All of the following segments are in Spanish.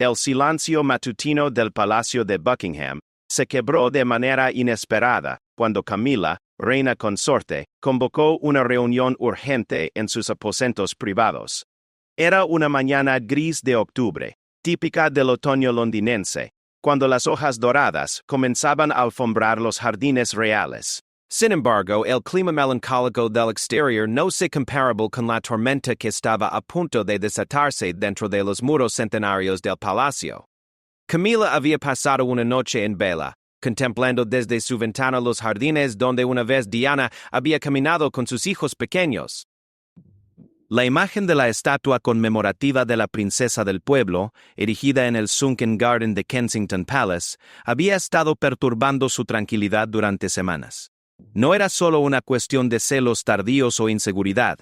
El silencio matutino del Palacio de Buckingham se quebró de manera inesperada cuando Camila, reina consorte, convocó una reunión urgente en sus aposentos privados. Era una mañana gris de octubre, típica del otoño londinense, cuando las hojas doradas comenzaban a alfombrar los jardines reales. Sin embargo, el clima melancólico del exterior no se comparable con la tormenta que estaba a punto de desatarse dentro de los muros centenarios del palacio. Camila había pasado una noche en vela, contemplando desde su ventana los jardines donde una vez Diana había caminado con sus hijos pequeños. La imagen de la estatua conmemorativa de la princesa del pueblo, erigida en el Sunken Garden de Kensington Palace, había estado perturbando su tranquilidad durante semanas. No era solo una cuestión de celos tardíos o inseguridad.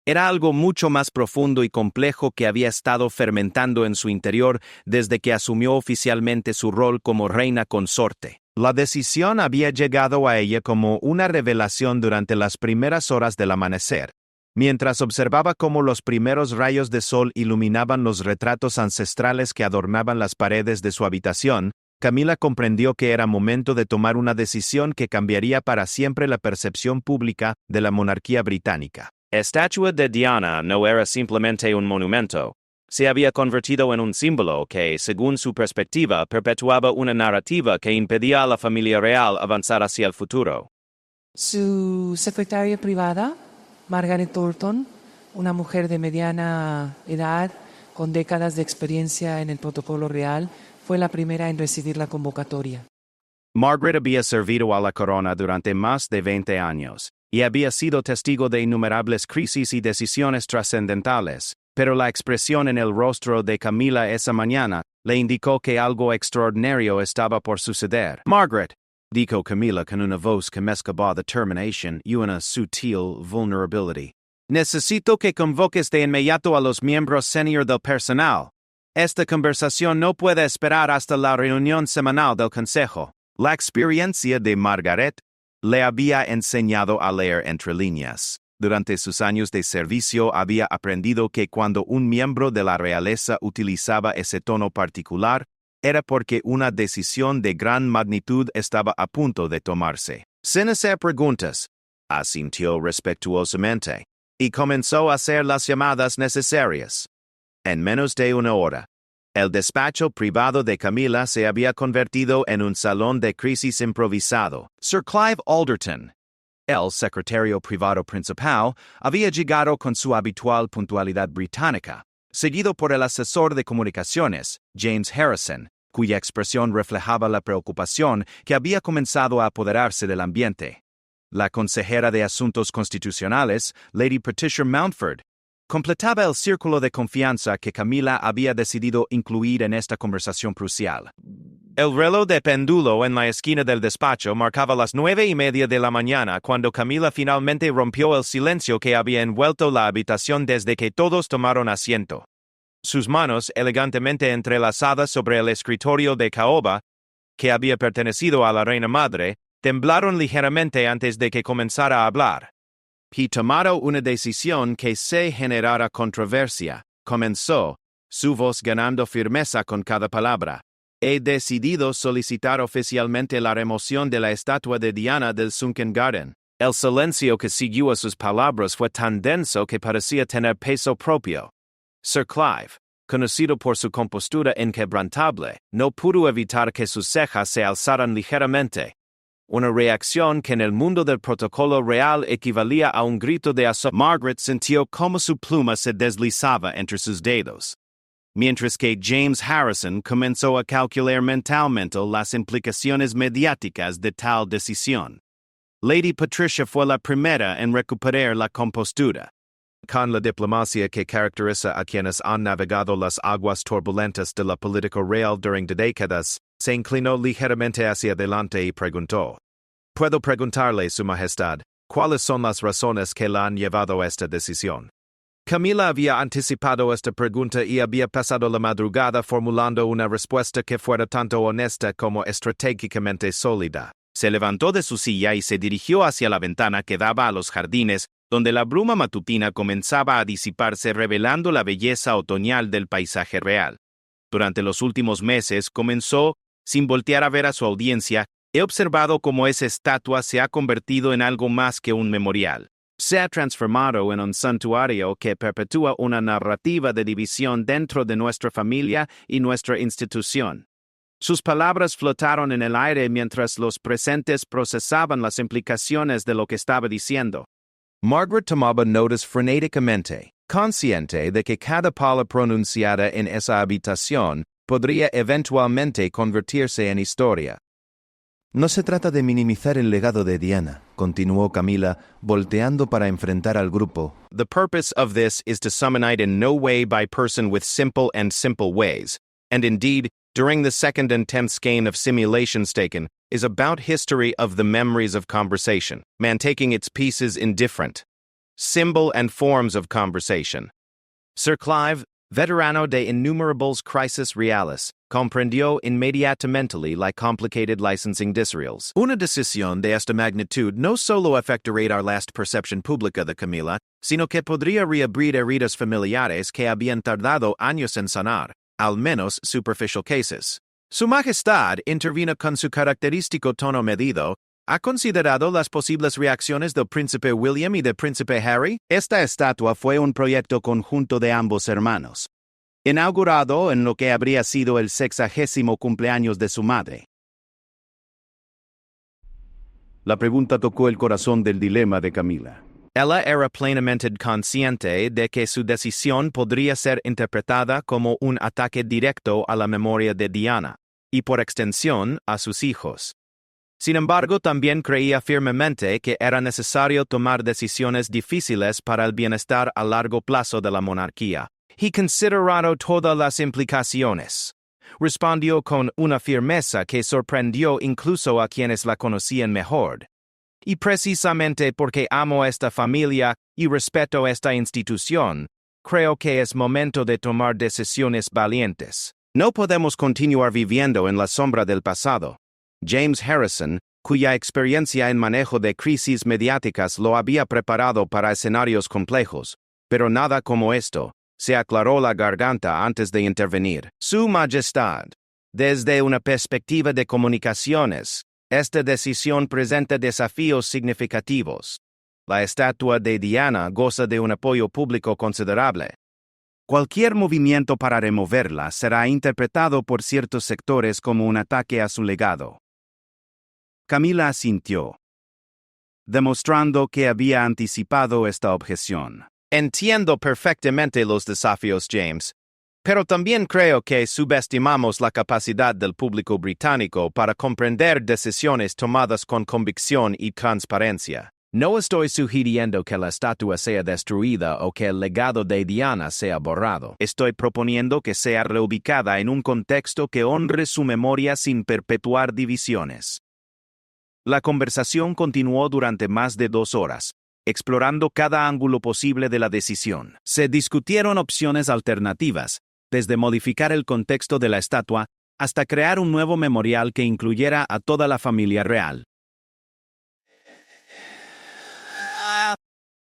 Era algo mucho más profundo y complejo que había estado fermentando en su interior desde que asumió oficialmente su rol como reina consorte. La decisión había llegado a ella como una revelación durante las primeras horas del amanecer. Mientras observaba cómo los primeros rayos de sol iluminaban los retratos ancestrales que adornaban las paredes de su habitación, Camila comprendió que era momento de tomar una decisión que cambiaría para siempre la percepción pública de la monarquía británica. La estatua de Diana no era simplemente un monumento. Se había convertido en un símbolo que, según su perspectiva, perpetuaba una narrativa que impedía a la familia real avanzar hacia el futuro. Su secretaria privada, Margaret Thornton, una mujer de mediana edad con décadas de experiencia en el protocolo real, fue la primera en recibir la convocatoria. Margaret había servido a la corona durante más de 20 años y había sido testigo de innumerables crisis y decisiones trascendentales, pero la expresión en el rostro de Camila esa mañana le indicó que algo extraordinario estaba por suceder. «Margaret», dijo Camila con una voz que mezclaba determinación y una sutil vulnerability, «necesito que convoques de inmediato a los miembros senior del personal. Esta conversación no puede esperar hasta la reunión semanal del Consejo». La experiencia de Margaret le había enseñado a leer entre líneas. Durante sus años de servicio había aprendido que cuando un miembro de la realeza utilizaba ese tono particular, era porque una decisión de gran magnitud estaba a punto de tomarse. Sin hacer preguntas, asintió respetuosamente, y comenzó a hacer las llamadas necesarias. En menos de una hora, el despacho privado de Camila se había convertido en un salón de crisis improvisado. Sir Clive Alderton, el secretario privado principal, había llegado con su habitual puntualidad británica, seguido por el asesor de comunicaciones, James Harrison, cuya expresión reflejaba la preocupación que había comenzado a apoderarse del ambiente. La consejera de Asuntos Constitucionales, Lady Patricia Mountford, completaba el círculo de confianza que Camila había decidido incluir en esta conversación crucial. El reloj de péndulo en la esquina del despacho marcaba las 9:30 de la mañana cuando Camila finalmente rompió el silencio que había envuelto la habitación desde que todos tomaron asiento. Sus manos, elegantemente entrelazadas sobre el escritorio de caoba, que había pertenecido a la reina madre, temblaron ligeramente antes de que comenzara a hablar. «He tomado una decisión que se generara controversia», comenzó, su voz ganando firmeza con cada palabra. «He decidido solicitar oficialmente la remoción de la estatua de Diana del Sunken Garden». El silencio que siguió a sus palabras fue tan denso que parecía tener peso propio. Sir Clive, conocido por su compostura inquebrantable, no pudo evitar que sus cejas se alzaran ligeramente. Una reacción que en el mundo del protocolo real equivalía a un grito de asombro. Margaret sintió cómo su pluma se deslizaba entre sus dedos, mientras que James Harrison comenzó a calcular mentalmente las implicaciones mediáticas de tal decisión. Lady Patricia fue la primera en recuperar la compostura. Con la diplomacia que caracteriza a quienes han navegado las aguas turbulentas de la política real durante décadas, se inclinó ligeramente hacia adelante y preguntó: «¿Puedo preguntarle, Su Majestad, cuáles son las razones que la han llevado a esta decisión?» Camila había anticipado esta pregunta y había pasado la madrugada formulando una respuesta que fuera tanto honesta como estratégicamente sólida. Se levantó de su silla y se dirigió hacia la ventana que daba a los jardines, donde la bruma matutina comenzaba a disiparse revelando la belleza otoñal del paisaje real. Durante los últimos meses comenzó, sin voltear a ver a su audiencia, he observado cómo esa estatua se ha convertido en algo más que un memorial. Se ha transformado en un santuario que perpetúa una narrativa de división dentro de nuestra familia y nuestra institución. Sus palabras flotaron en el aire mientras los presentes procesaban las implicaciones de lo que estaba diciendo. Margaret tomaba notas frenéticamente, consciente de que cada palabra pronunciada en esa habitación podría eventualmente convertirse en historia. No se trata de minimizar el legado de Diana, continuó Camila, volteando para enfrentar al grupo. The purpose of this is to summonize in no way by person with simple ways, and indeed, during the second and 10th skein of simulations taken, is about history of the memories of conversation, man taking its pieces in different symbol and forms of conversation. Sir Clive, veterano de innumerables crisis reales, comprendió inmediatamente la complicated licensing disreals. Una decisión de esta magnitud no solo afectaría our last perception pública de Camila, sino que podría reabrir heridas familiares que habían tardado años en sanar, al menos superficial cases. Su Majestad intervino con su característico tono medido. ¿Ha considerado las posibles reacciones del príncipe William y del príncipe Harry? Esta estatua fue un proyecto conjunto de ambos hermanos, inaugurado en lo que habría sido el 60º cumpleaños de su madre. La pregunta tocó el corazón del dilema de Camila. Ella era plenamente consciente de que su decisión podría ser interpretada como un ataque directo a la memoria de Diana, y por extensión, a sus hijos. Sin embargo, también creía firmemente que era necesario tomar decisiones difíciles para el bienestar a largo plazo de la monarquía. Y considerado todas las implicaciones, respondió con una firmeza que sorprendió incluso a quienes la conocían mejor. Y precisamente porque amo esta familia y respeto esta institución, creo que es momento de tomar decisiones valientes. No podemos continuar viviendo en la sombra del pasado. James Harrison, cuya experiencia en manejo de crisis mediáticas lo había preparado para escenarios complejos, pero nada como esto, se aclaró la garganta antes de intervenir. Su Majestad, desde una perspectiva de comunicaciones, esta decisión presenta desafíos significativos. La estatua de Diana goza de un apoyo público considerable. Cualquier movimiento para removerla será interpretado por ciertos sectores como un ataque a su legado. Camila asintió, demostrando que había anticipado esta objeción. Entiendo perfectamente los desafíos, James, pero también creo que subestimamos la capacidad del público británico para comprender decisiones tomadas con convicción y transparencia. No estoy sugiriendo que la estatua sea destruida o que el legado de Diana sea borrado. Estoy proponiendo que sea reubicada en un contexto que honre su memoria sin perpetuar divisiones. La conversación continuó durante más de 2 horas, explorando cada ángulo posible de la decisión. Se discutieron opciones alternativas, desde modificar el contexto de la estatua hasta crear un nuevo memorial que incluyera a toda la familia real.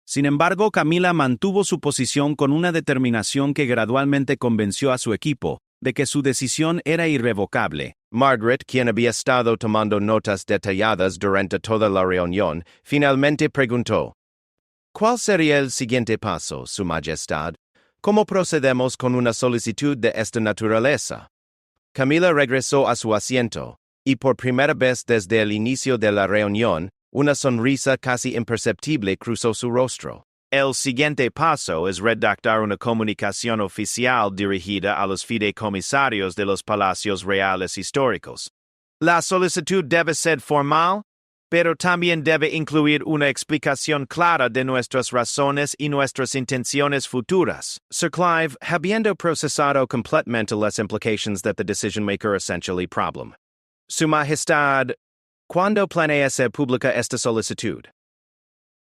Sin embargo, Camila mantuvo su posición con una determinación que gradualmente convenció a su equipo de que su decisión era irrevocable. Margaret, quien había estado tomando notas detalladas durante toda la reunión, finalmente preguntó: ¿Cuál sería el siguiente paso, Su Majestad? ¿Cómo procedemos con una solicitud de esta naturaleza? Camila regresó a su asiento, y por primera vez desde el inicio de la reunión, una sonrisa casi imperceptible cruzó su rostro. El siguiente paso es redactar una comunicación oficial dirigida a los fideicomisarios de los palacios reales históricos. La solicitud debe ser formal, pero también debe incluir una explicación clara de nuestras razones y nuestras intenciones futuras. Sir Clive, habiendo procesado completamente las implications that the decision-maker essentially problem. Su Majestad, ¿cuándo planea hacer pública esta solicitud?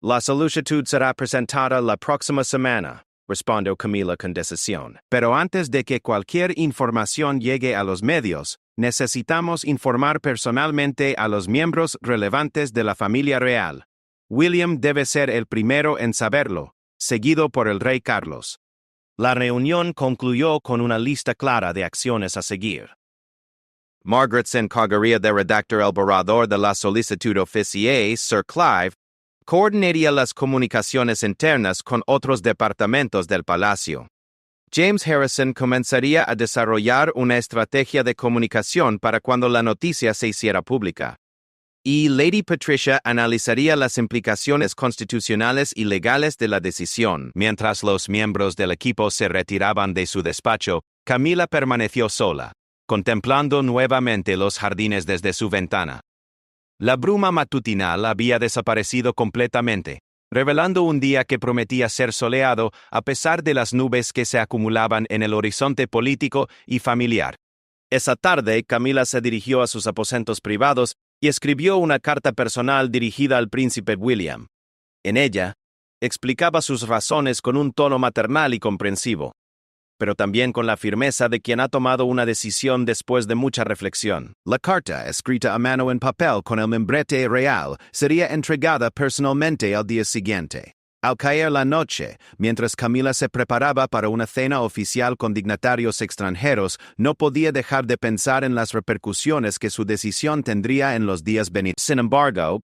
La solicitud será presentada la próxima semana, respondió Camila con decisión. Pero antes de que cualquier información llegue a los medios, necesitamos informar personalmente a los miembros relevantes de la familia real. William debe ser el primero en saberlo, seguido por el rey Carlos. La reunión concluyó con una lista clara de acciones a seguir. Margaret se encargaría de redactar el borrador de la solicitud oficial. Sir Clive coordinaría las comunicaciones internas con otros departamentos del palacio. James Harrison comenzaría a desarrollar una estrategia de comunicación para cuando la noticia se hiciera pública. Y Lady Patricia analizaría las implicaciones constitucionales y legales de la decisión. Mientras los miembros del equipo se retiraban de su despacho, Camila permaneció sola, contemplando nuevamente los jardines desde su ventana. La bruma matutinal había desaparecido completamente, revelando un día que prometía ser soleado a pesar de las nubes que se acumulaban en el horizonte político y familiar. Esa tarde, Camila se dirigió a sus aposentos privados y escribió una carta personal dirigida al príncipe William. En ella, explicaba sus razones con un tono maternal y comprensivo, pero también con la firmeza de quien ha tomado una decisión después de mucha reflexión. La carta, escrita a mano en papel con el membrete real, sería entregada personalmente al día siguiente. Al caer la noche, mientras Camila se preparaba para una cena oficial con dignatarios extranjeros, no podía dejar de pensar en las repercusiones que su decisión tendría en los días venideros. Sin embargo,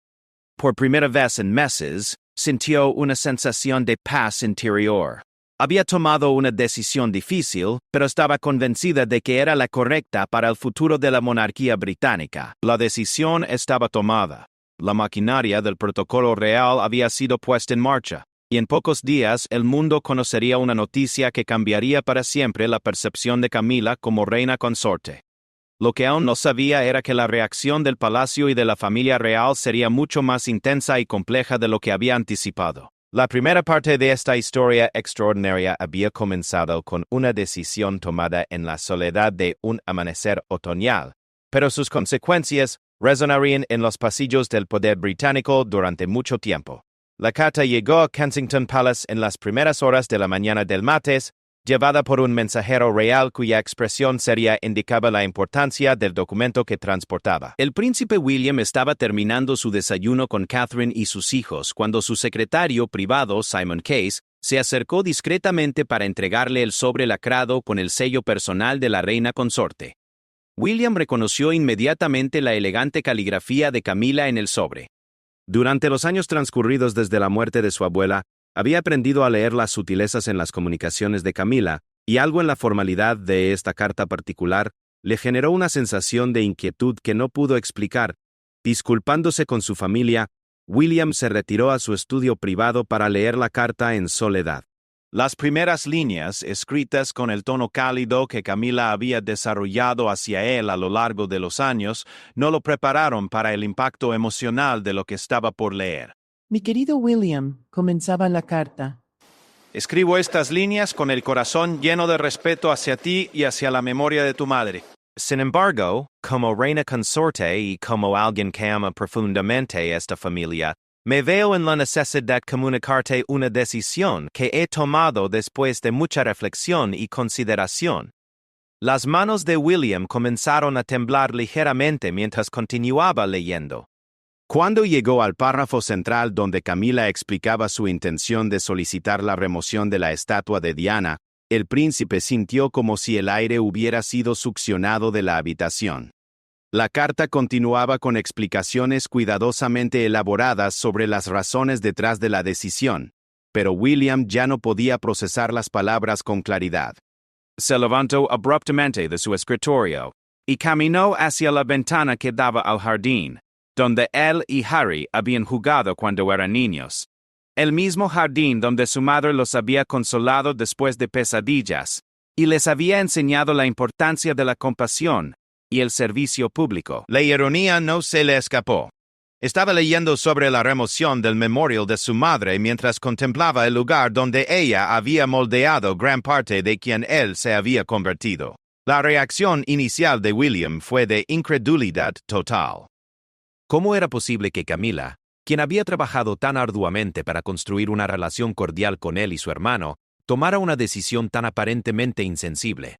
por primera vez en meses, sintió una sensación de paz interior. Había tomado una decisión difícil, pero estaba convencida de que era la correcta para el futuro de la monarquía británica. La decisión estaba tomada. La maquinaria del protocolo real había sido puesta en marcha, y en pocos días el mundo conocería una noticia que cambiaría para siempre la percepción de Camila como reina consorte. Lo que aún no sabía era que la reacción del palacio y de la familia real sería mucho más intensa y compleja de lo que había anticipado. La primera parte de esta historia extraordinaria había comenzado con una decisión tomada en la soledad de un amanecer otoñal, pero sus consecuencias resonarían en los pasillos del poder británico durante mucho tiempo. La carta llegó a Kensington Palace en las primeras horas de la mañana del martes, llevada por un mensajero real cuya expresión seria indicaba la importancia del documento que transportaba. El príncipe William estaba terminando su desayuno con Catherine y sus hijos cuando su secretario privado, Simon Case, se acercó discretamente para entregarle el sobre lacrado con el sello personal de la reina consorte. William reconoció inmediatamente la elegante caligrafía de Camila en el sobre. Durante los años transcurridos desde la muerte de su abuela, había aprendido a leer las sutilezas en las comunicaciones de Camila, y algo en la formalidad de esta carta particular le generó una sensación de inquietud que no pudo explicar. Disculpándose con su familia, William se retiró a su estudio privado para leer la carta en soledad. Las primeras líneas, escritas con el tono cálido que Camila había desarrollado hacia él a lo largo de los años, no lo prepararon para el impacto emocional de lo que estaba por leer. Mi querido William, comenzaba la carta. Escribo estas líneas con el corazón lleno de respeto hacia ti y hacia la memoria de tu madre. Sin embargo, como reina consorte y como alguien que ama profundamente esta familia, me veo en la necesidad de comunicarte una decisión que he tomado después de mucha reflexión y consideración. Las manos de William comenzaron a temblar ligeramente mientras continuaba leyendo. Cuando llegó al párrafo central donde Camila explicaba su intención de solicitar la remoción de la estatua de Diana, el príncipe sintió como si el aire hubiera sido succionado de la habitación. La carta continuaba con explicaciones cuidadosamente elaboradas sobre las razones detrás de la decisión, pero William ya no podía procesar las palabras con claridad. Se levantó abruptamente de su escritorio y caminó hacia la ventana que daba al jardín, donde él y Harry habían jugado cuando eran niños. El mismo jardín donde su madre los había consolado después de pesadillas, y les había enseñado la importancia de la compasión y el servicio público. La ironía no se le escapó. Estaba leyendo sobre la remoción del memorial de su madre mientras contemplaba el lugar donde ella había moldeado gran parte de quien él se había convertido. La reacción inicial de William fue de incredulidad total. ¿Cómo era posible que Camila, quien había trabajado tan arduamente para construir una relación cordial con él y su hermano, tomara una decisión tan aparentemente insensible?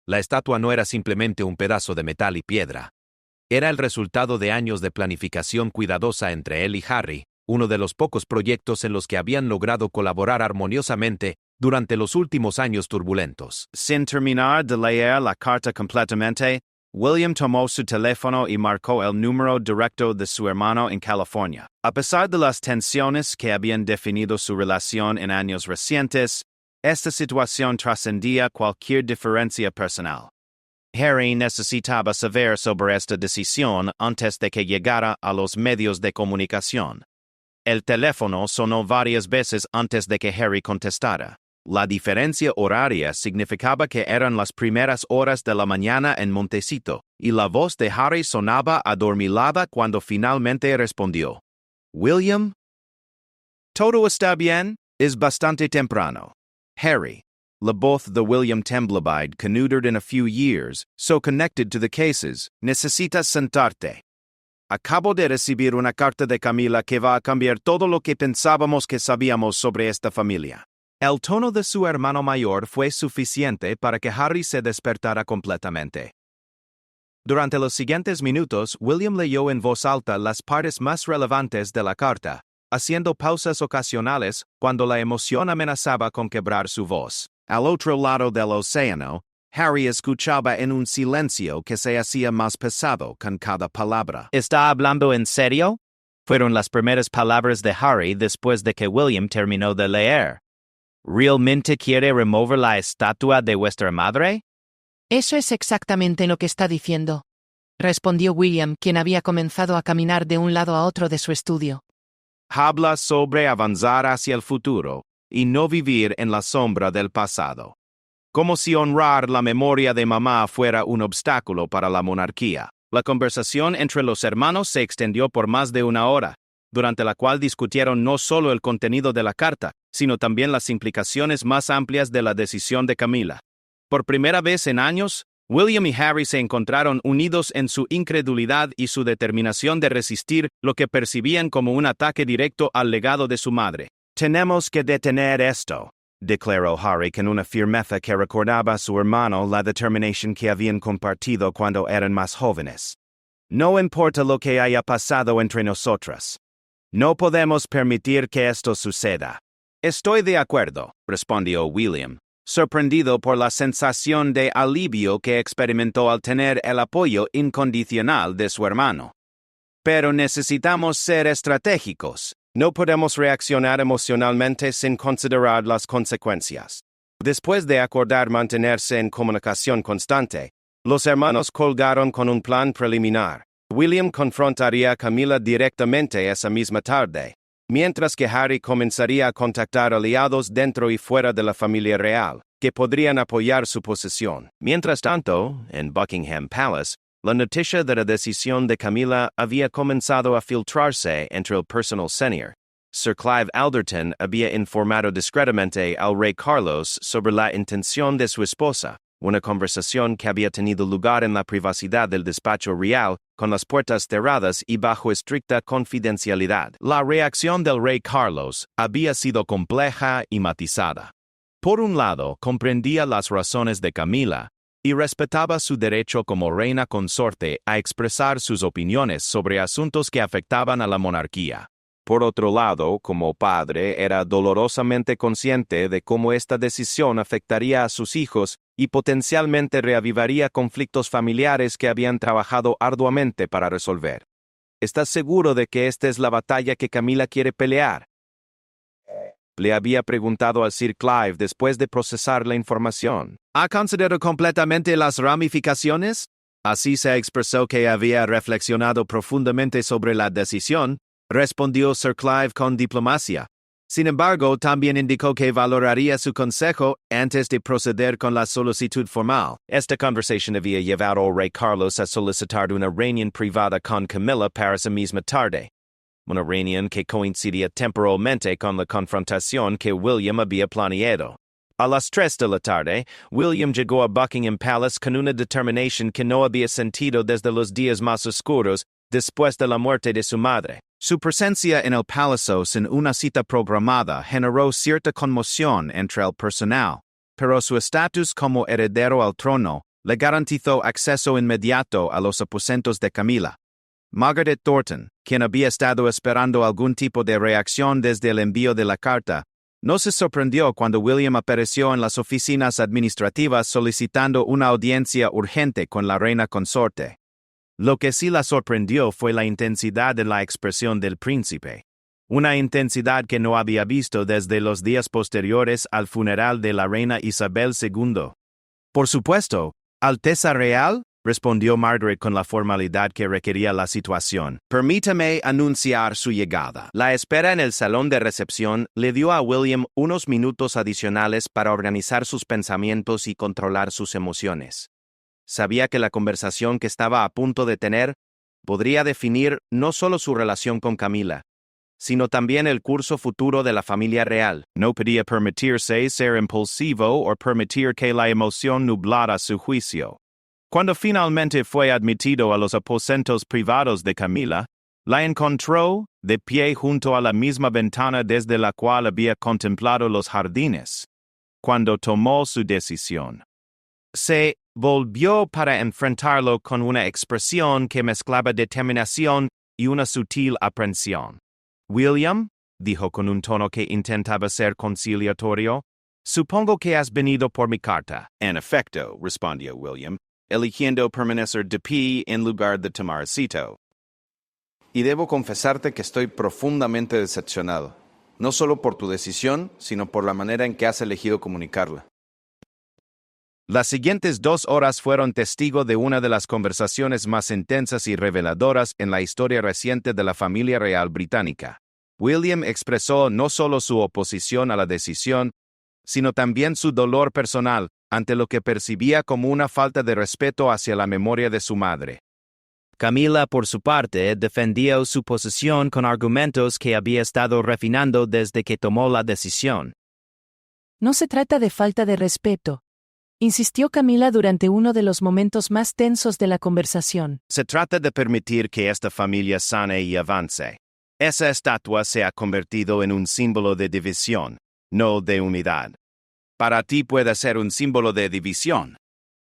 La estatua no era simplemente un pedazo de metal y piedra. Era el resultado de años de planificación cuidadosa entre él y Harry, uno de los pocos proyectos en los que habían logrado colaborar armoniosamente durante los últimos años turbulentos. Sin terminar de leer la carta completamente, William tomó su teléfono y marcó el número directo de su hermano en California. A pesar de las tensiones que habían definido su relación en años recientes, esta situación trascendía cualquier diferencia personal. Harry necesitaba saber sobre esta decisión antes de que llegara a los medios de comunicación. El teléfono sonó varias veces antes de que Harry contestara. La diferencia horaria significaba que eran las primeras horas de la mañana en Montecito, y la voz de Harry sonaba adormilada cuando finalmente respondió. «William?» «Todo está bien, es bastante temprano. Harry, la voz de William Temblebide, neutered in a few years, so connected to the cases, necesitas sentarte. Acabo de recibir una carta de Camila que va a cambiar todo lo que pensábamos que sabíamos sobre esta familia». El tono de su hermano mayor fue suficiente para que Harry se despertara completamente. Durante los siguientes minutos, William leyó en voz alta las partes más relevantes de la carta, haciendo pausas ocasionales cuando la emoción amenazaba con quebrar su voz. Al otro lado del océano, Harry escuchaba en un silencio que se hacía más pesado con cada palabra. ¿Está hablando en serio? Fueron las primeras palabras de Harry después de que William terminó de leer. ¿Realmente quiere remover la estatua de vuestra madre? Eso es exactamente lo que está diciendo, respondió William, quien había comenzado a caminar de un lado a otro de su estudio. Habla sobre avanzar hacia el futuro y no vivir en la sombra del pasado. Como si honrar la memoria de mamá fuera un obstáculo para la monarquía. La conversación entre los hermanos se extendió por más de una hora, durante la cual discutieron no solo el contenido de la carta, sino también las implicaciones más amplias de la decisión de Camila. Por primera vez en años, William y Harry se encontraron unidos en su incredulidad y su determinación de resistir lo que percibían como un ataque directo al legado de su madre. «Tenemos que detener esto», declaró Harry con una firmeza que recordaba a su hermano la determinación que habían compartido cuando eran más jóvenes. «No importa lo que haya pasado entre nosotras. No podemos permitir que esto suceda». «Estoy de acuerdo», respondió William, sorprendido por la sensación de alivio que experimentó al tener el apoyo incondicional de su hermano. «Pero necesitamos ser estratégicos. No podemos reaccionar emocionalmente sin considerar las consecuencias». Después de acordar mantenerse en comunicación constante, los hermanos colgaron con un plan preliminar. William confrontaría a Camila directamente esa misma tarde, mientras que Harry comenzaría a contactar aliados dentro y fuera de la familia real, que podrían apoyar su posición. Mientras tanto, en Buckingham Palace, la noticia de la decisión de Camila había comenzado a filtrarse entre el personal senior. Sir Clive Alderton había informado discretamente al rey Carlos sobre la intención de su esposa, una conversación que había tenido lugar en la privacidad del despacho real, con las puertas cerradas y bajo estricta confidencialidad. La reacción del rey Carlos había sido compleja y matizada. Por un lado, comprendía las razones de Camila y respetaba su derecho como reina consorte a expresar sus opiniones sobre asuntos que afectaban a la monarquía. Por otro lado, como padre, era dolorosamente consciente de cómo esta decisión afectaría a sus hijos y potencialmente reavivaría conflictos familiares que habían trabajado arduamente para resolver. ¿Estás seguro de que esta es la batalla que Camila quiere pelear?, le había preguntado a Sir Clive después de procesar la información. ¿Ha considerado completamente las ramificaciones? Así se expresó que había reflexionado profundamente sobre la decisión, respondió Sir Clive con diplomacia. Sin embargo, también indicó que valoraría su consejo antes de proceder con la solicitud formal. Esta conversación había llevado al rey Carlos a solicitar una reunión privada con Camila para esa misma tarde. Una reunión que coincidía temporalmente con la confrontación que William había planeado. A las 3 de la tarde, William llegó a Buckingham Palace con una determinación que no había sentido desde los días más oscuros después de la muerte de su madre. Su presencia en el palacio sin una cita programada generó cierta conmoción entre el personal, pero su estatus como heredero al trono le garantizó acceso inmediato a los aposentos de Camila. Margaret Thornton, quien había estado esperando algún tipo de reacción desde el envío de la carta, No se sorprendió cuando William apareció en las oficinas administrativas solicitando una audiencia urgente con la reina consorte. Lo que sí la sorprendió fue la intensidad de la expresión del príncipe. Una intensidad que no había visto desde los días posteriores al funeral de la reina Isabel II. Por supuesto, Alteza Real, respondió Margaret con la formalidad que requería la situación. Permítame anunciar su llegada. La espera en el salón de recepción le dio a William unos minutos adicionales para organizar sus pensamientos y controlar sus emociones. Sabía que la conversación que estaba a punto de tener podría definir no solo su relación con Camila, sino también el curso futuro de la familia real. No podía permitirse ser impulsivo o permitir que la emoción nublara su juicio. Cuando finalmente fue admitido a los aposentos privados de Camila, la encontró de pie junto a la misma ventana desde la cual había contemplado los jardines, cuando tomó su decisión. Se volvió para enfrentarlo con una expresión que mezclaba determinación y una sutil aprensión. William, dijo con un tono que intentaba ser conciliatorio, supongo que has venido por mi carta. En efecto, respondió William, eligiendo permanecer de pie en lugar de tomar cito. Y debo confesarte que estoy profundamente decepcionado, no solo por tu decisión, sino por la manera en que has elegido comunicarla. Las siguientes 2 horas fueron testigo de una de las conversaciones más intensas y reveladoras en la historia reciente de la familia real británica. William expresó no solo su oposición a la decisión, sino también su dolor personal ante lo que percibía como una falta de respeto hacia la memoria de su madre. Camila, por su parte, defendió su posición con argumentos que había estado refinando desde que tomó la decisión. No se trata de falta de respeto, insistió Camila durante uno de los momentos más tensos de la conversación. Se trata de permitir que esta familia sane y avance. Esa estatua se ha convertido en un símbolo de división, no de unidad. Para ti puede ser un símbolo de división,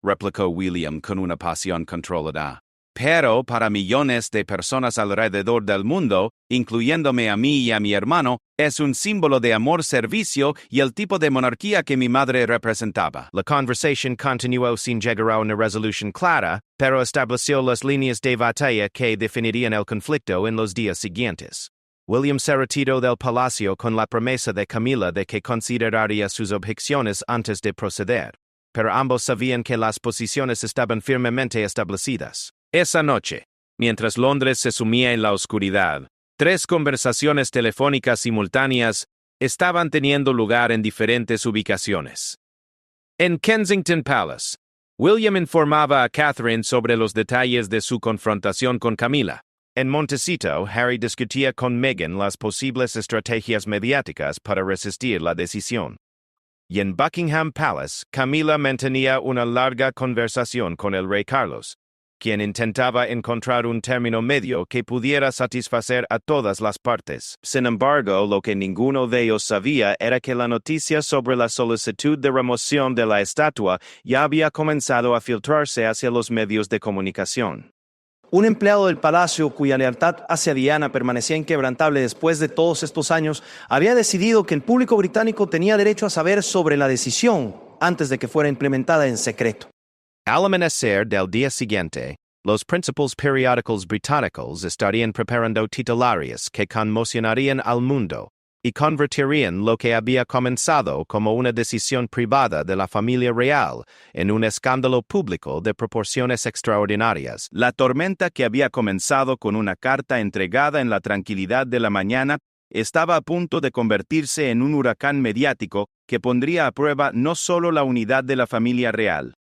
replicó William con una pasión controlada. Pero para millones de personas alrededor del mundo, incluyéndome a mí y a mi hermano, es un símbolo de amor-servicio y el tipo de monarquía que mi madre representaba. La conversación continuó sin llegar a una resolución clara, pero estableció las líneas de batalla que definirían el conflicto en los días siguientes. William se retiró del palacio con la promesa de Camila de que consideraría sus objeciones antes de proceder, pero ambos sabían que las posiciones estaban firmemente establecidas. Esa noche, mientras Londres se sumía en la oscuridad, 3 conversaciones telefónicas simultáneas estaban teniendo lugar en diferentes ubicaciones. En Kensington Palace, William informaba a Catherine sobre los detalles de su confrontación con Camila. En Montecito, Harry discutía con Meghan las posibles estrategias mediáticas para resistir la decisión. Y en Buckingham Palace, Camila mantenía una larga conversación con el rey Carlos, quien intentaba encontrar un término medio que pudiera satisfacer a todas las partes. Sin embargo, lo que ninguno de ellos sabía era que la noticia sobre la solicitud de remoción de la estatua ya había comenzado a filtrarse hacia los medios de comunicación. Un empleado del palacio, cuya lealtad hacia Diana permanecía inquebrantable después de todos estos años, había decidido que el público británico tenía derecho a saber sobre la decisión antes de que fuera implementada en secreto. Al amanecer del día siguiente, los principales periódicos británicos estarían preparando titulares que conmocionarían al mundo y convertirían lo que había comenzado como una decisión privada de la familia real en un escándalo público de proporciones extraordinarias. La tormenta que había comenzado con una carta entregada en la tranquilidad de la mañana estaba a punto de convertirse en un huracán mediático que pondría a prueba no solo la unidad de la familia real,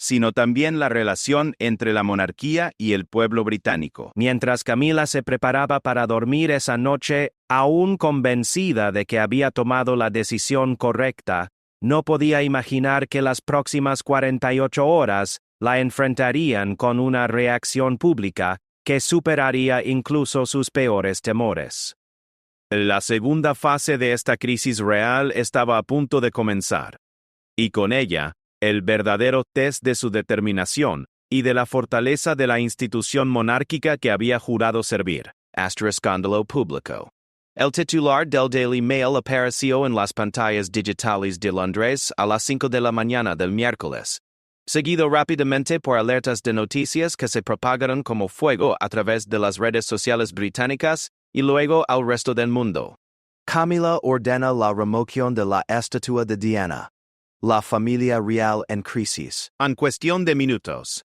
sino también la relación entre la monarquía y el pueblo británico. Mientras Camila se preparaba para dormir esa noche, aún convencida de que había tomado la decisión correcta, no podía imaginar que las próximas 48 horas la enfrentarían con una reacción pública que superaría incluso sus peores temores. La segunda fase de esta crisis real estaba a punto de comenzar, y con ella, el verdadero test de su determinación y de la fortaleza de la institución monárquica que había jurado servir. Escándalo público. El titular del Daily Mail apareció en las pantallas digitales de Londres a las 5 de la mañana del miércoles, seguido rápidamente por alertas de noticias que se propagaron como fuego a través de las redes sociales británicas y luego al resto del mundo. Camila ordena la remoción de la estatua de Diana. La familia real en crisis. En cuestión de minutos,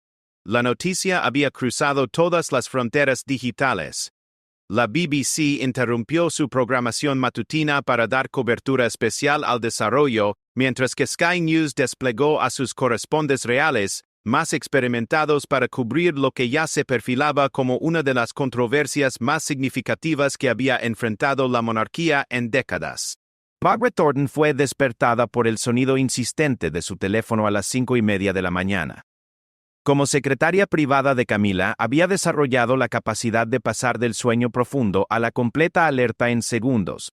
la noticia había cruzado todas las fronteras digitales. La BBC interrumpió su programación matutina para dar cobertura especial al desarrollo, mientras que Sky News desplegó a sus corresponsales reales, más experimentados para cubrir lo que ya se perfilaba como una de las controversias más significativas que había enfrentado la monarquía en décadas. Margaret Thornton fue despertada por el sonido insistente de su teléfono a las 5:30 de la mañana. Como secretaria privada de Camila, había desarrollado la capacidad de pasar del sueño profundo a la completa alerta en segundos,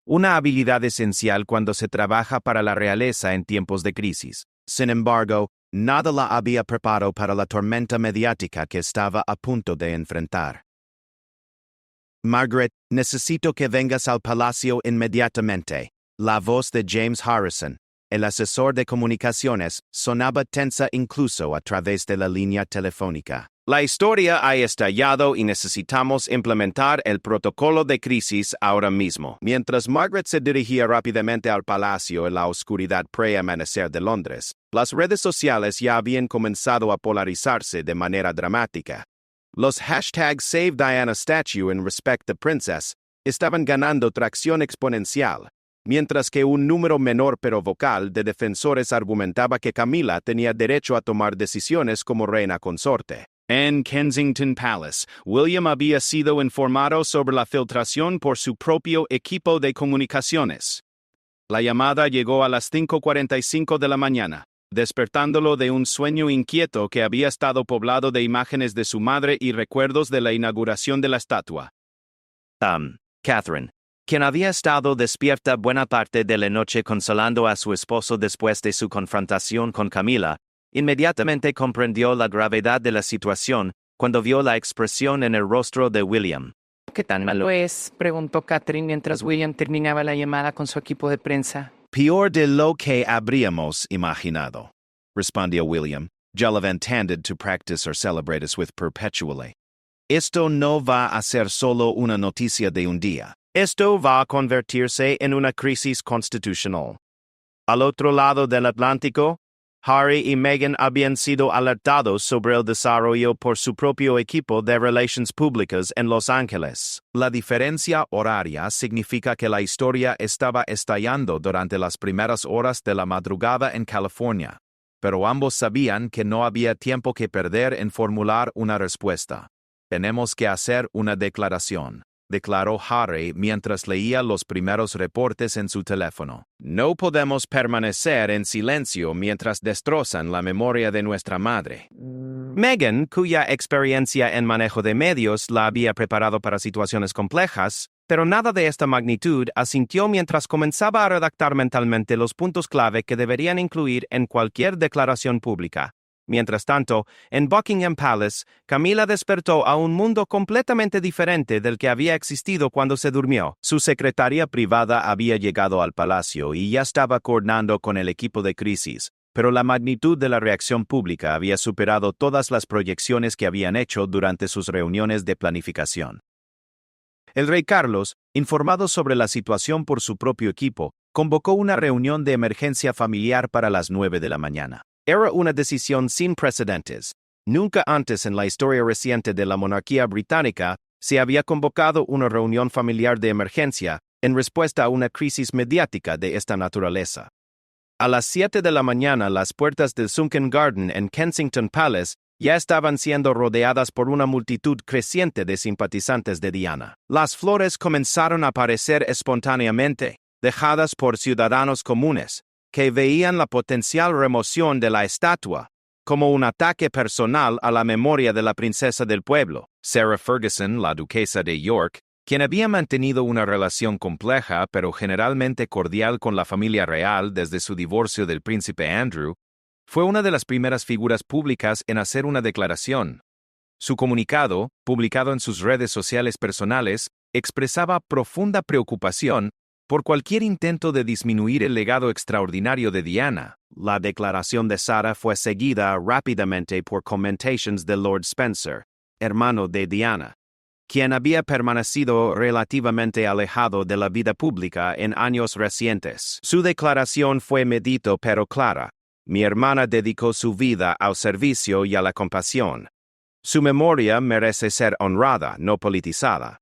una habilidad esencial cuando se trabaja para la realeza en tiempos de crisis. Sin embargo, nada la había preparado para la tormenta mediática que estaba a punto de enfrentar. Margaret, necesito que vengas al palacio inmediatamente. La voz de James Harrison, el asesor de comunicaciones, sonaba tensa incluso a través de la línea telefónica. La historia ha estallado y necesitamos implementar el protocolo de crisis ahora mismo. Mientras Margaret se dirigía rápidamente al palacio en la oscuridad pre-amanecer de Londres, las redes sociales ya habían comenzado a polarizarse de manera dramática. Los hashtags Save Diana Statue and Respect the Princess estaban ganando tracción exponencial, mientras que un número menor pero vocal de defensores argumentaba que Camila tenía derecho a tomar decisiones como reina consorte. En Kensington Palace, William había sido informado sobre la filtración por su propio equipo de comunicaciones. La llamada llegó a las 5:45 de la mañana, despertándolo de un sueño inquieto que había estado poblado de imágenes de su madre y recuerdos de la inauguración de la estatua. Catherine, quien había estado despierta buena parte de la noche consolando a su esposo después de su confrontación con Camila, inmediatamente comprendió la gravedad de la situación cuando vio la expresión en el rostro de William. ¿Qué tan malo es?, preguntó Catherine mientras William terminaba la llamada con su equipo de prensa. Peor de lo que habríamos imaginado, respondió William, intended to practice or celebrate us with perpetually. Esto no va a ser solo una noticia de un día. Esto va a convertirse en una crisis constitucional. Al otro lado del Atlántico, Harry y Meghan habían sido alertados sobre el desarrollo por su propio equipo de relaciones públicas en Los Ángeles. La diferencia horaria significa que la historia estaba estallando durante las primeras horas de la madrugada en California, pero ambos sabían que no había tiempo que perder en formular una respuesta. Tenemos que hacer una declaración, declaró Harry mientras leía los primeros reportes en su teléfono. No podemos permanecer en silencio mientras destrozan la memoria de nuestra madre. Meghan, cuya experiencia en manejo de medios la había preparado para situaciones complejas, pero nada de esta magnitud, asintió mientras comenzaba a redactar mentalmente los puntos clave que deberían incluir en cualquier declaración pública. Mientras tanto, en Buckingham Palace, Camila despertó a un mundo completamente diferente del que había existido cuando se durmió. Su secretaria privada había llegado al palacio y ya estaba coordinando con el equipo de crisis, pero la magnitud de la reacción pública había superado todas las proyecciones que habían hecho durante sus reuniones de planificación. El rey Carlos, informado sobre la situación por su propio equipo, convocó una reunión de emergencia familiar para las 9 de la mañana. Era una decisión sin precedentes. Nunca antes en la historia reciente de la monarquía británica se había convocado una reunión familiar de emergencia en respuesta a una crisis mediática de esta naturaleza. A las 7 de la mañana, las puertas del Sunken Garden en Kensington Palace ya estaban siendo rodeadas por una multitud creciente de simpatizantes de Diana. Las flores comenzaron a aparecer espontáneamente, dejadas por ciudadanos comunes, que veían la potencial remoción de la estatua como un ataque personal a la memoria de la princesa del pueblo. Sarah Ferguson, la duquesa de York, quien había mantenido una relación compleja pero generalmente cordial con la familia real desde su divorcio del príncipe Andrew, fue una de las primeras figuras públicas en hacer una declaración. Su comunicado, publicado en sus redes sociales personales, expresaba profunda preocupación por cualquier intento de disminuir el legado extraordinario de Diana. La declaración de Sarah fue seguida rápidamente por comentarios de Lord Spencer, hermano de Diana, quien había permanecido relativamente alejado de la vida pública en años recientes. Su declaración fue medita pero clara. Mi hermana dedicó su vida al servicio y a la compasión. Su memoria merece ser honrada, no politizada.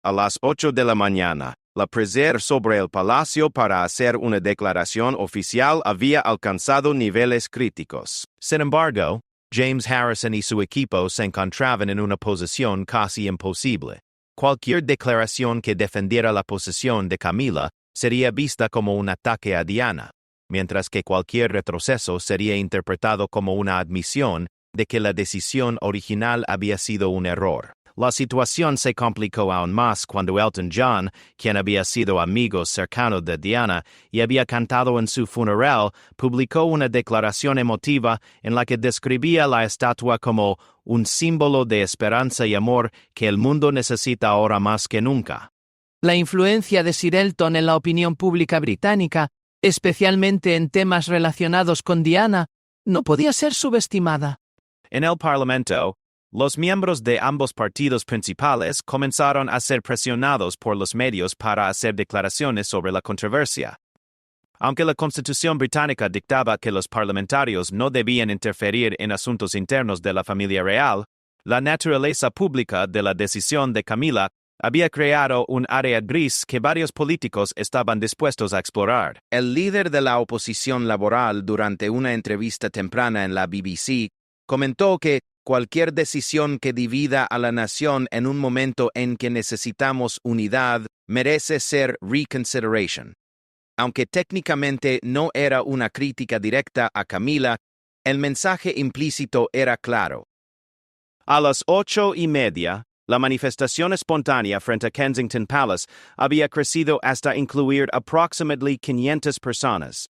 A las 8 de la mañana, la presidencia sobre el palacio para hacer una declaración oficial había alcanzado niveles críticos. Sin embargo, James Harrison y su equipo se encontraban en una posición casi imposible. Cualquier declaración que defendiera la posición de Camila sería vista como un ataque a Diana, mientras que cualquier retroceso sería interpretado como una admisión de que la decisión original había sido un error. La situación se complicó aún más cuando Elton John, quien había sido amigo cercano de Diana y había cantado en su funeral, publicó una declaración emotiva en la que describía la estatua como un símbolo de esperanza y amor que el mundo necesita ahora más que nunca. La influencia de Sir Elton en la opinión pública británica, especialmente en temas relacionados con Diana, no podía ser subestimada. En el Parlamento, los miembros de ambos partidos principales comenzaron a ser presionados por los medios para hacer declaraciones sobre la controversia. Aunque la Constitución británica dictaba que los parlamentarios no debían interferir en asuntos internos de la familia real, la naturaleza pública de la decisión de Camila había creado un área gris que varios políticos estaban dispuestos a explorar. El líder de la oposición laboral, durante una entrevista temprana en la BBC, comentó que cualquier decisión que divida a la nación en un momento en que necesitamos unidad merece ser reconsideration. Aunque técnicamente no era una crítica directa a Camila, el mensaje implícito era claro. A las 8:30, la manifestación espontánea frente a Kensington Palace había crecido hasta incluir aproximadamente 500 personas.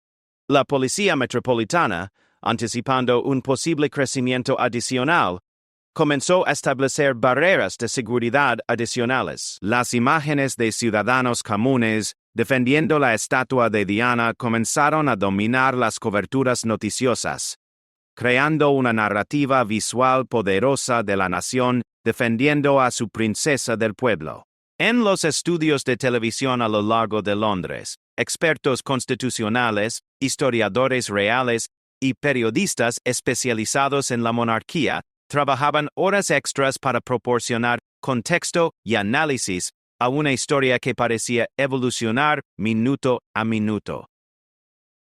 La policía metropolitana, anticipando un posible crecimiento adicional, comenzó a establecer barreras de seguridad adicionales. Las imágenes de ciudadanos comunes defendiendo la estatua de Diana comenzaron a dominar las coberturas noticiosas, creando una narrativa visual poderosa de la nación defendiendo a su princesa del pueblo. En los estudios de televisión a lo largo de Londres, expertos constitucionales, historiadores reales y periodistas especializados en la monarquía trabajaban horas extras para proporcionar contexto y análisis a una historia que parecía evolucionar minuto a minuto.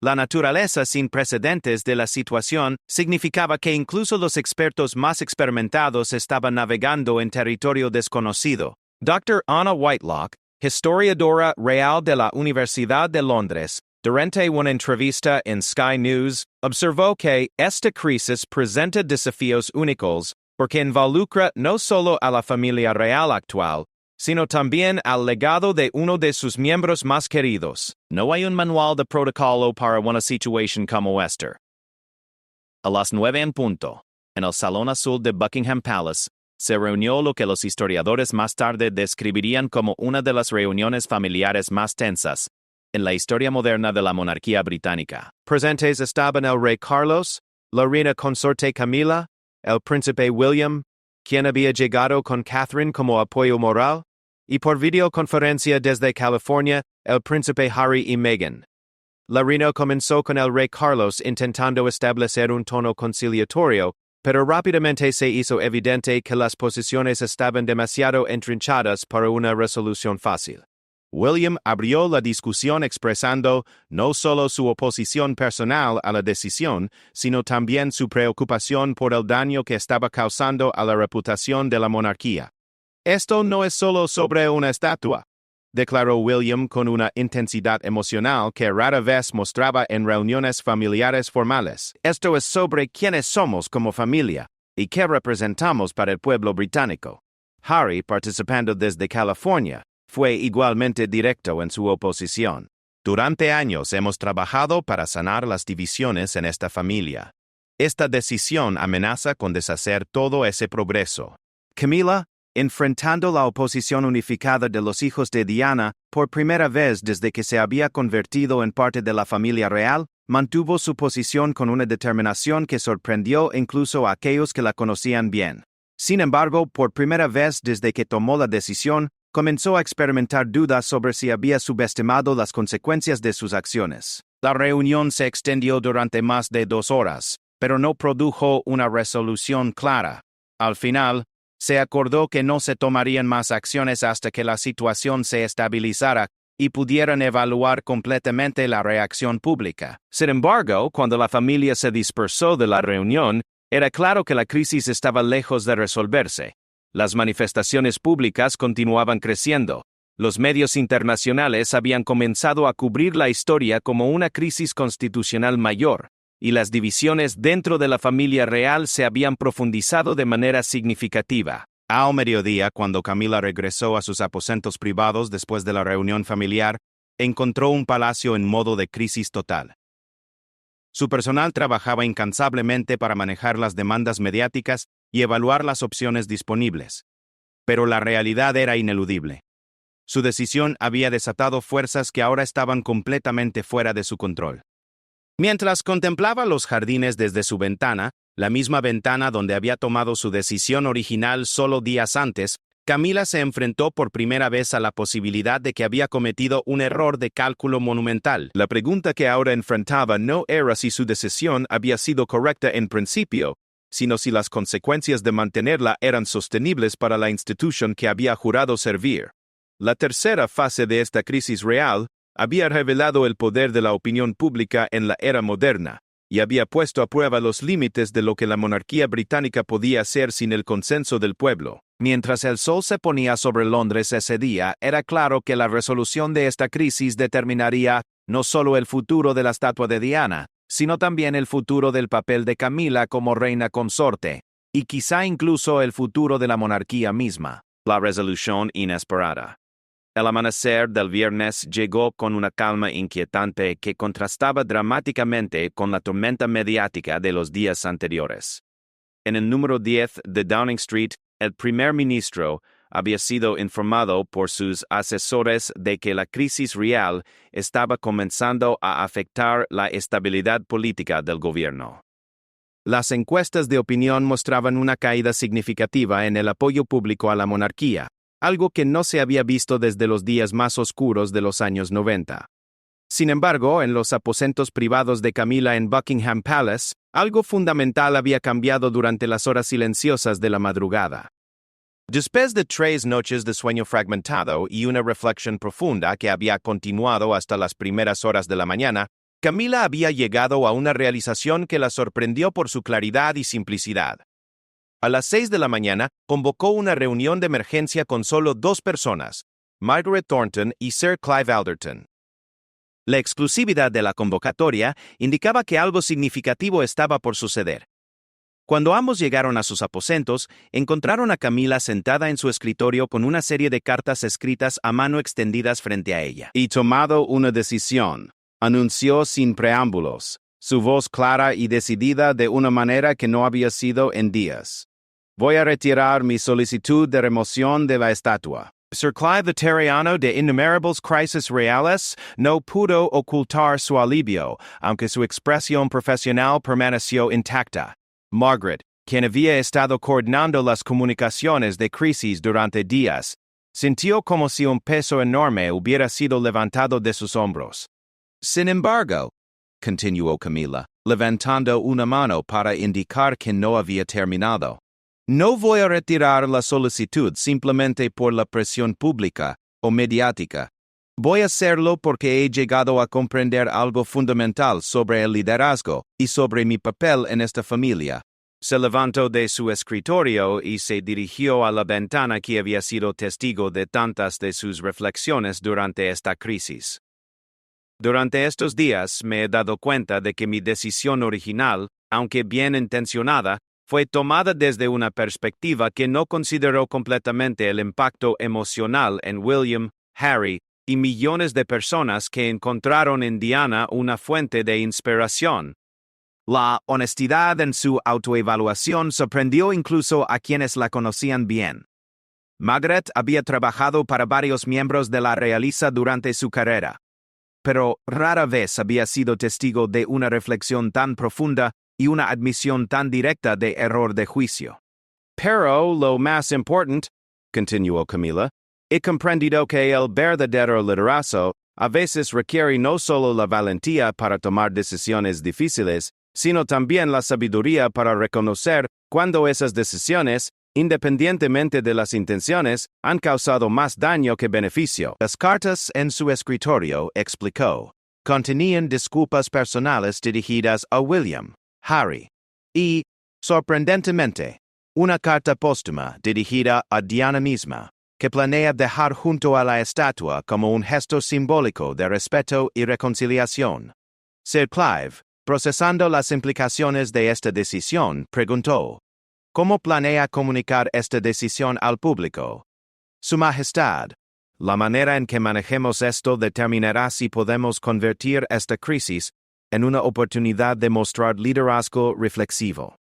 La naturaleza sin precedentes de la situación significaba que incluso los expertos más experimentados estaban navegando en territorio desconocido. Dr. Anna Whitelock, historiadora real de la Universidad de Londres, durante una entrevista en Sky News, observó que esta crisis presenta desafíos únicos porque involucra no solo a la familia real actual, sino también al legado de uno de sus miembros más queridos. No hay un manual de protocolo para una situación como esta. A las 9:00, en el Salón Azul de Buckingham Palace, se reunió lo que los historiadores más tarde describirían como una de las reuniones familiares más tensas en la historia moderna de la monarquía británica. Presentes estaban el rey Carlos, la reina consorte Camila, el príncipe William, quien había llegado con Catherine como apoyo moral, y por videoconferencia desde California, el príncipe Harry y Meghan. La reina comenzó con el rey Carlos intentando establecer un tono conciliatorio, pero rápidamente se hizo evidente que las posiciones estaban demasiado entrinchadas para una resolución fácil. William abrió la discusión expresando no solo su oposición personal a la decisión, sino también su preocupación por el daño que estaba causando a la reputación de la monarquía. Esto no es solo sobre una estatua, declaró William con una intensidad emocional que rara vez mostraba en reuniones familiares formales. Esto es sobre quiénes somos como familia y qué representamos para el pueblo británico. Harry, participando desde California, fue igualmente directo en su oposición. Durante años hemos trabajado para sanar las divisiones en esta familia. Esta decisión amenaza con deshacer todo ese progreso. Camila, enfrentando la oposición unificada de los hijos de Diana, por primera vez desde que se había convertido en parte de la familia real, mantuvo su posición con una determinación que sorprendió incluso a aquellos que la conocían bien. Sin embargo, por primera vez desde que tomó la decisión, comenzó a experimentar dudas sobre si había subestimado las consecuencias de sus acciones. La reunión se extendió durante más de 2 horas, pero no produjo una resolución clara. Al final, se acordó que no se tomarían más acciones hasta que la situación se estabilizara y pudieran evaluar completamente la reacción pública. Sin embargo, cuando la familia se dispersó de la reunión, era claro que la crisis estaba lejos de resolverse. Las manifestaciones públicas continuaban creciendo. Los medios internacionales habían comenzado a cubrir la historia como una crisis constitucional mayor, y las divisiones dentro de la familia real se habían profundizado de manera significativa. Al mediodía, cuando Camila regresó a sus aposentos privados después de la reunión familiar, encontró un palacio en modo de crisis total. Su personal trabajaba incansablemente para manejar las demandas mediáticas y evaluar las opciones disponibles. Pero la realidad era ineludible. Su decisión había desatado fuerzas que ahora estaban completamente fuera de su control. Mientras contemplaba los jardines desde su ventana, la misma ventana donde había tomado su decisión original solo días antes, Camila se enfrentó por primera vez a la posibilidad de que había cometido un error de cálculo monumental. La pregunta que ahora enfrentaba no era si su decisión había sido correcta en principio, sino si las consecuencias de mantenerla eran sostenibles para la institución que había jurado servir. La tercera fase de esta crisis real había revelado el poder de la opinión pública en la era moderna, y había puesto a prueba los límites de lo que la monarquía británica podía hacer sin el consenso del pueblo. Mientras el sol se ponía sobre Londres ese día, era claro que la resolución de esta crisis determinaría no solo el futuro de la estatua de Diana, sino también el futuro del papel de Camila como reina consorte, y quizá incluso el futuro de la monarquía misma. La resolución inesperada. El amanecer del viernes llegó con una calma inquietante que contrastaba dramáticamente con la tormenta mediática de los días anteriores. En el número 10 de Downing Street, el primer ministro había sido informado por sus asesores de que la crisis real estaba comenzando a afectar la estabilidad política del gobierno. Las encuestas de opinión mostraban una caída significativa en el apoyo público a la monarquía, algo que no se había visto desde los días más oscuros de los años 90. Sin embargo, en los aposentos privados de Camila en Buckingham Palace, algo fundamental había cambiado durante las horas silenciosas de la madrugada. Después de 3 noches de sueño fragmentado y una reflexión profunda que había continuado hasta las primeras horas de la mañana, Camila había llegado a una realización que la sorprendió por su claridad y simplicidad. A las 6 de la mañana, convocó una reunión de emergencia con solo 2 personas, Margaret Thornton y Sir Clive Alderton. La exclusividad de la convocatoria indicaba que algo significativo estaba por suceder. Cuando ambos llegaron a sus aposentos, encontraron a Camila sentada en su escritorio con una serie de cartas escritas a mano extendidas frente a ella. «He tomado una decisión», anunció sin preámbulos, su voz clara y decidida de una manera que no había sido en días. «Voy a retirar mi solicitud de remoción de la estatua». Sir Clive, veterano de innumerables crisis reales, no pudo ocultar su alivio, aunque su expresión profesional permaneció intacta. Margaret, quien había estado coordinando las comunicaciones de crisis durante días, sintió como si un peso enorme hubiera sido levantado de sus hombros. «Sin embargo», continuó Camila, levantando una mano para indicar que no había terminado, «no voy a retirar la solicitud simplemente por la presión pública o mediática. Voy a hacerlo porque he llegado a comprender algo fundamental sobre el liderazgo y sobre mi papel en esta familia». Se levantó de su escritorio y se dirigió a la ventana que había sido testigo de tantas de sus reflexiones durante esta crisis. «Durante estos días me he dado cuenta de que mi decisión original, aunque bien intencionada, fue tomada desde una perspectiva que no consideró completamente el impacto emocional en William, Harry y millones de personas que encontraron en Diana una fuente de inspiración. La honestidad en su autoevaluación sorprendió incluso a quienes la conocían bien. Margaret había trabajado para varios miembros de la realeza durante su carrera, pero rara vez había sido testigo de una reflexión tan profunda y una admisión tan directa de error de juicio. Pero lo más importante, continuó Camila, he comprendido que el verdadero liderazgo a veces requiere no solo la valentía para tomar decisiones difíciles, sino también la sabiduría para reconocer cuando esas decisiones, independientemente de las intenciones, han causado más daño que beneficio. Las cartas en su escritorio, explicó, contenían disculpas personales dirigidas a William, Harry, y, sorprendentemente, una carta póstuma dirigida a Diana misma, que planea dejar junto a la estatua como un gesto simbólico de respeto y reconciliación. Sir Clive, procesando las implicaciones de esta decisión, preguntó, ¿cómo planea comunicar esta decisión al público? Su Majestad, la manera en que manejemos esto determinará si podemos convertir esta crisis en una oportunidad de mostrar liderazgo reflexivo.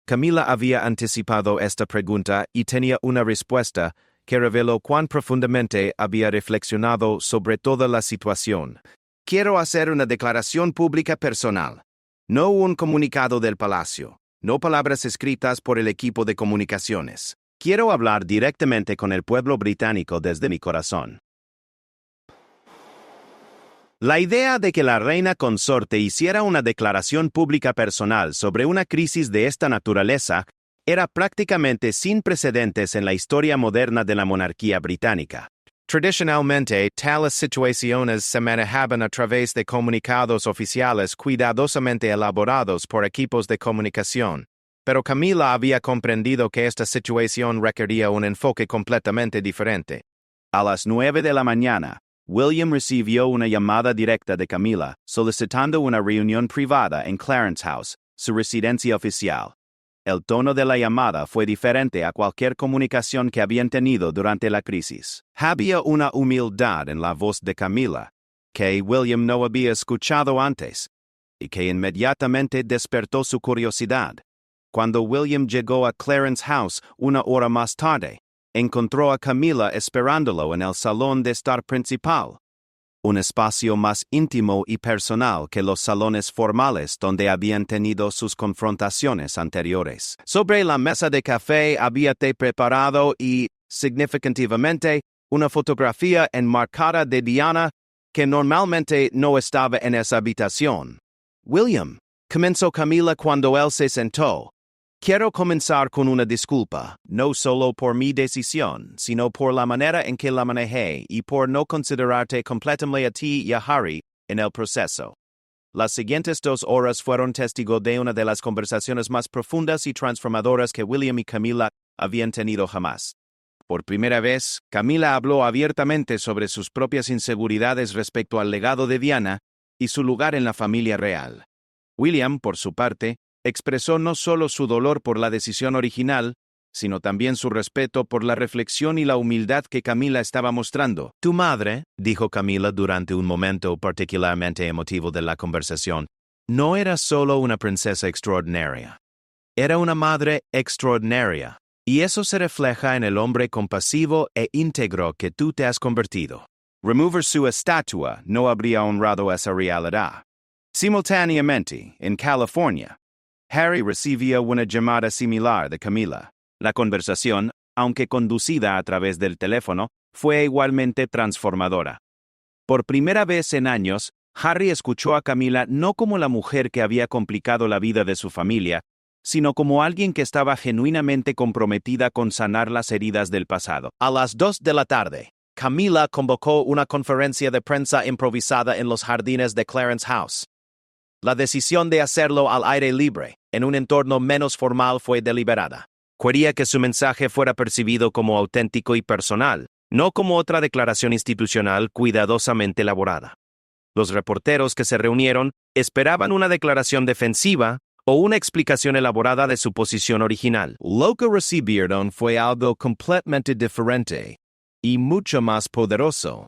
Camila había anticipado esta pregunta y tenía una respuesta que reveló cuán profundamente había reflexionado sobre toda la situación. Quiero hacer una declaración pública personal, no un comunicado del Palacio, no palabras escritas por el equipo de comunicaciones. Quiero hablar directamente con el pueblo británico desde mi corazón. La idea de que la reina consorte hiciera una declaración pública personal sobre una crisis de esta naturaleza era prácticamente sin precedentes en la historia moderna de la monarquía británica. Tradicionalmente, tales situaciones se manejaban a través de comunicados oficiales cuidadosamente elaborados por equipos de comunicación, pero Camila había comprendido que esta situación requería un enfoque completamente diferente. A las 9 de la mañana, William recibió una llamada directa de Camila solicitando una reunión privada en Clarence House, su residencia oficial. El tono de la llamada fue diferente a cualquier comunicación que habían tenido durante la crisis. Había una humildad en la voz de Camila, que William no había escuchado antes, y que inmediatamente despertó su curiosidad. Cuando William llegó a Clarence House una hora más tarde, encontró a Camila esperándolo en el salón de estar principal, un espacio más íntimo y personal que los salones formales donde habían tenido sus confrontaciones anteriores. Sobre la mesa de café había té preparado y, significativamente, una fotografía enmarcada de Diana que normalmente no estaba en esa habitación. William, comenzó Camila cuando él se sentó. Quiero comenzar con una disculpa, no solo por mi decisión, sino por la manera en que la manejé y por no considerarte completamente a ti y a Harry en el proceso. Las siguientes 2 horas fueron testigo de una de las conversaciones más profundas y transformadoras que William y Camila habían tenido jamás. Por primera vez, Camila habló abiertamente sobre sus propias inseguridades respecto al legado de Diana y su lugar en la familia real. William, por su parte, expresó no solo su dolor por la decisión original, sino también su respeto por la reflexión y la humildad que Camila estaba mostrando. Tu madre, dijo Camila durante un momento particularmente emotivo de la conversación, no era solo una princesa extraordinaria. Era una madre extraordinaria, y eso se refleja en el hombre compasivo e íntegro que tú te has convertido. Remover su estatua no habría honrado esa realidad. Simultáneamente, en California, Harry recibía una llamada similar de Camila. La conversación, aunque conducida a través del teléfono, fue igualmente transformadora. Por primera vez en años, Harry escuchó a Camila no como la mujer que había complicado la vida de su familia, sino como alguien que estaba genuinamente comprometida con sanar las heridas del pasado. A las 2 de la tarde, Camila convocó una conferencia de prensa improvisada en los jardines de Clarence House. La decisión de hacerlo al aire libre, en un entorno menos formal, fue deliberada. Quería que su mensaje fuera percibido como auténtico y personal, no como otra declaración institucional cuidadosamente elaborada. Los reporteros que se reunieron esperaban una declaración defensiva o una explicación elaborada de su posición original. Lo que recibieron fue algo completamente diferente y mucho más poderoso.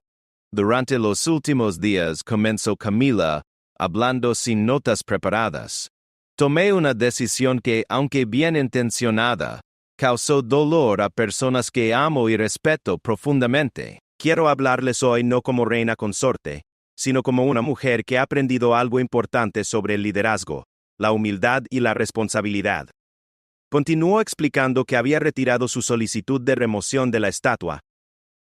Durante los últimos días comenzó Camila hablando sin notas preparadas. Tomé una decisión que, aunque bien intencionada, causó dolor a personas que amo y respeto profundamente. Quiero hablarles hoy no como reina consorte, sino como una mujer que ha aprendido algo importante sobre el liderazgo, la humildad y la responsabilidad. Continuó explicando que había retirado su solicitud de remoción de la estatua,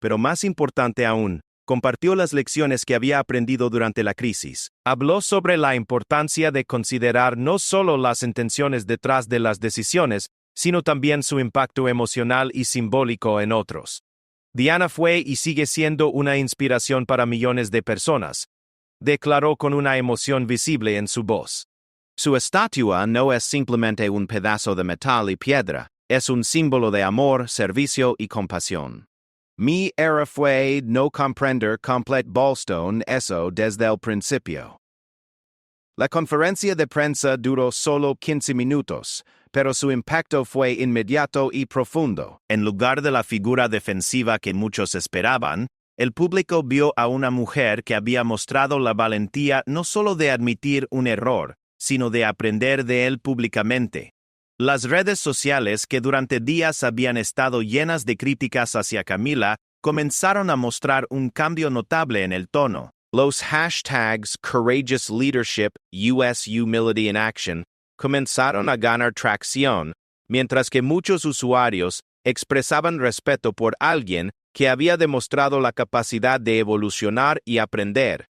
pero más importante aún, compartió las lecciones que había aprendido durante la crisis. Habló sobre la importancia de considerar no solo las intenciones detrás de las decisiones, sino también su impacto emocional y simbólico en otros. Diana fue y sigue siendo una inspiración para millones de personas, declaró con una emoción visible en su voz. Su estatua no es simplemente un pedazo de metal y piedra, es un símbolo de amor, servicio y compasión. Mi era fue no comprender complet Ballstone eso desde el principio. La conferencia de prensa duró solo 15 minutos, pero su impacto fue inmediato y profundo. En lugar de la figura defensiva que muchos esperaban, el público vio a una mujer que había mostrado la valentía no solo de admitir un error, sino de aprender de él públicamente. Las redes sociales, que durante días habían estado llenas de críticas hacia Camila, comenzaron a mostrar un cambio notable en el tono. Los hashtags Courageous Leadership, US Humility in Action comenzaron a ganar tracción, mientras que muchos usuarios expresaban respeto por alguien que había demostrado la capacidad de evolucionar y aprender.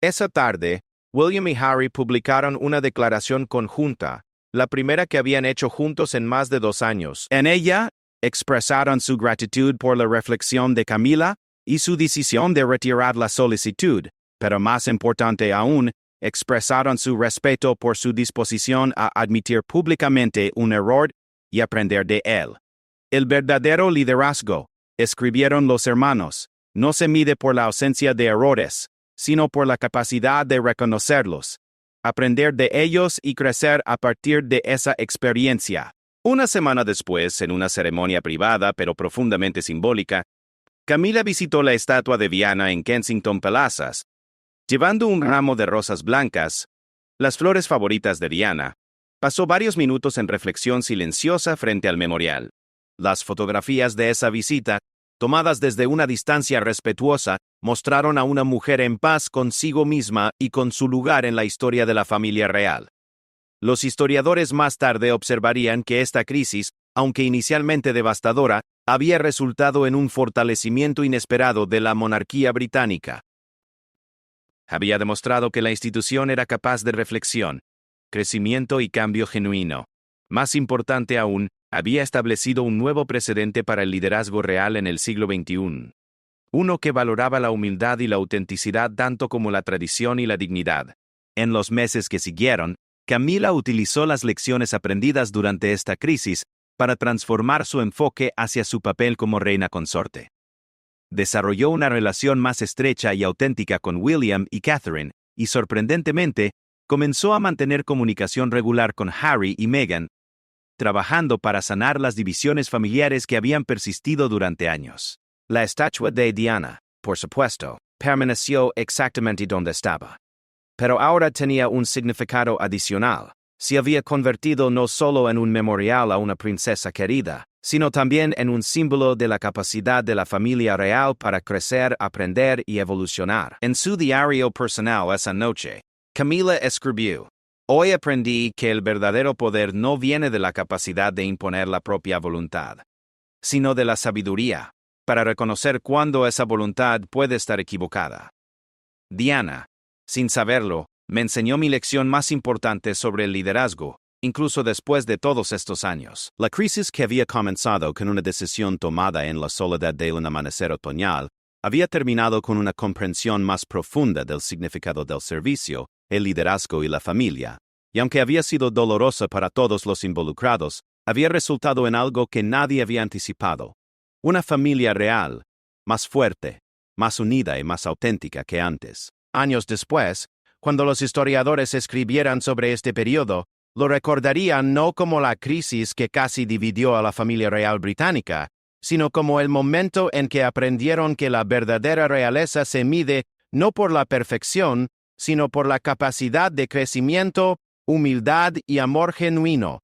Esa tarde, William y Harry publicaron una declaración conjunta, la primera que habían hecho juntos en más de 2 años. En ella, expresaron su gratitud por la reflexión de Camila y su decisión de retirar la solicitud, pero más importante aún, expresaron su respeto por su disposición a admitir públicamente un error y aprender de él. El verdadero liderazgo, escribieron los hermanos, no se mide por la ausencia de errores, sino por la capacidad de reconocerlos, aprender de ellos y crecer a partir de esa experiencia. Una semana después, en una ceremonia privada pero profundamente simbólica, Camila visitó la estatua de Diana en Kensington Palace. Llevando un ramo de rosas blancas, las flores favoritas de Diana, pasó varios minutos en reflexión silenciosa frente al memorial. Las fotografías de esa visita, tomadas desde una distancia respetuosa, mostraron a una mujer en paz consigo misma y con su lugar en la historia de la familia real. Los historiadores más tarde observarían que esta crisis, aunque inicialmente devastadora, había resultado en un fortalecimiento inesperado de la monarquía británica. Había demostrado que la institución era capaz de reflexión, crecimiento y cambio genuino. Más importante aún, había establecido un nuevo precedente para el liderazgo real en el siglo XXI. Uno que valoraba la humildad y la autenticidad tanto como la tradición y la dignidad. En los meses que siguieron, Camila utilizó las lecciones aprendidas durante esta crisis para transformar su enfoque hacia su papel como reina consorte. Desarrolló una relación más estrecha y auténtica con William y Catherine, y sorprendentemente, comenzó a mantener comunicación regular con Harry y Meghan, trabajando para sanar las divisiones familiares que habían persistido durante años. La estatua de Diana, por supuesto, permaneció exactamente donde estaba. Pero ahora tenía un significado adicional. Se había convertido no solo en un memorial a una princesa querida, sino también en un símbolo de la capacidad de la familia real para crecer, aprender y evolucionar. En su diario personal esa noche, Camila escribió: "Hoy aprendí que el verdadero poder no viene de la capacidad de imponer la propia voluntad, sino de la sabiduría, para reconocer cuándo esa voluntad puede estar equivocada. Diana, sin saberlo, me enseñó mi lección más importante sobre el liderazgo, incluso después de todos estos años". La crisis, que había comenzado con una decisión tomada en la soledad de un amanecer otoñal, había terminado con una comprensión más profunda del significado del servicio, el liderazgo y la familia, y aunque había sido dolorosa para todos los involucrados, había resultado en algo que nadie había anticipado: una familia real, más fuerte, más unida y más auténtica que antes. Años después, cuando los historiadores escribieran sobre este periodo, lo recordarían no como la crisis que casi dividió a la familia real británica, sino como el momento en que aprendieron que la verdadera realeza se mide no por la perfección, sino por la capacidad de crecimiento, humildad y amor genuino,